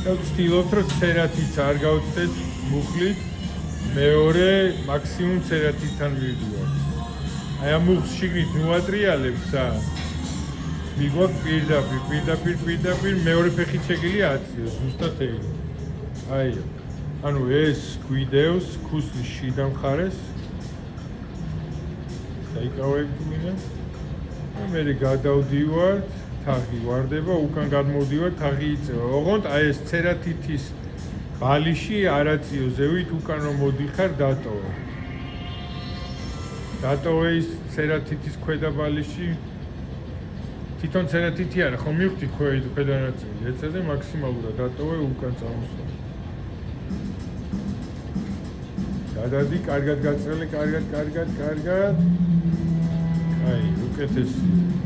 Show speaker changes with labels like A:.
A: და ვცდილობთ რომ ცერათიც არ გავწდეთ მუხლით, მეორე მაქსიმუმ ცერათთან მივიდივართ. აი ამ მუხლს შიგნით მივატრიალებთ და მიგვაქვს პირდაპირ მეორე ფეხით შეგიძლია აწიოს ზუსტად ეგრე. აი ანუ ეს გვიდევს ქუსლის შიდა მხარეს. დაიკავებ მინდა. მე გადავდივართ, თაღი ვარდება, უკან გადმოვდივართ, თაღი იწევა. ოღონდ აი ეს ცერათითის ბალიში არ აწიო ზევით, უკან რომ მოდიხარ დატოვე. დატოვე ის ცერათითის ქვედა ბალიში. თვითონ ცერათითი არა, ხო მივხვდი ქვედა ნაწილი. ეცეზე მაქსიმალურად დატოვე უკან წამოსვლა. გადადი, კარგად გაწრელი, კარგად. აი, უკეთესია.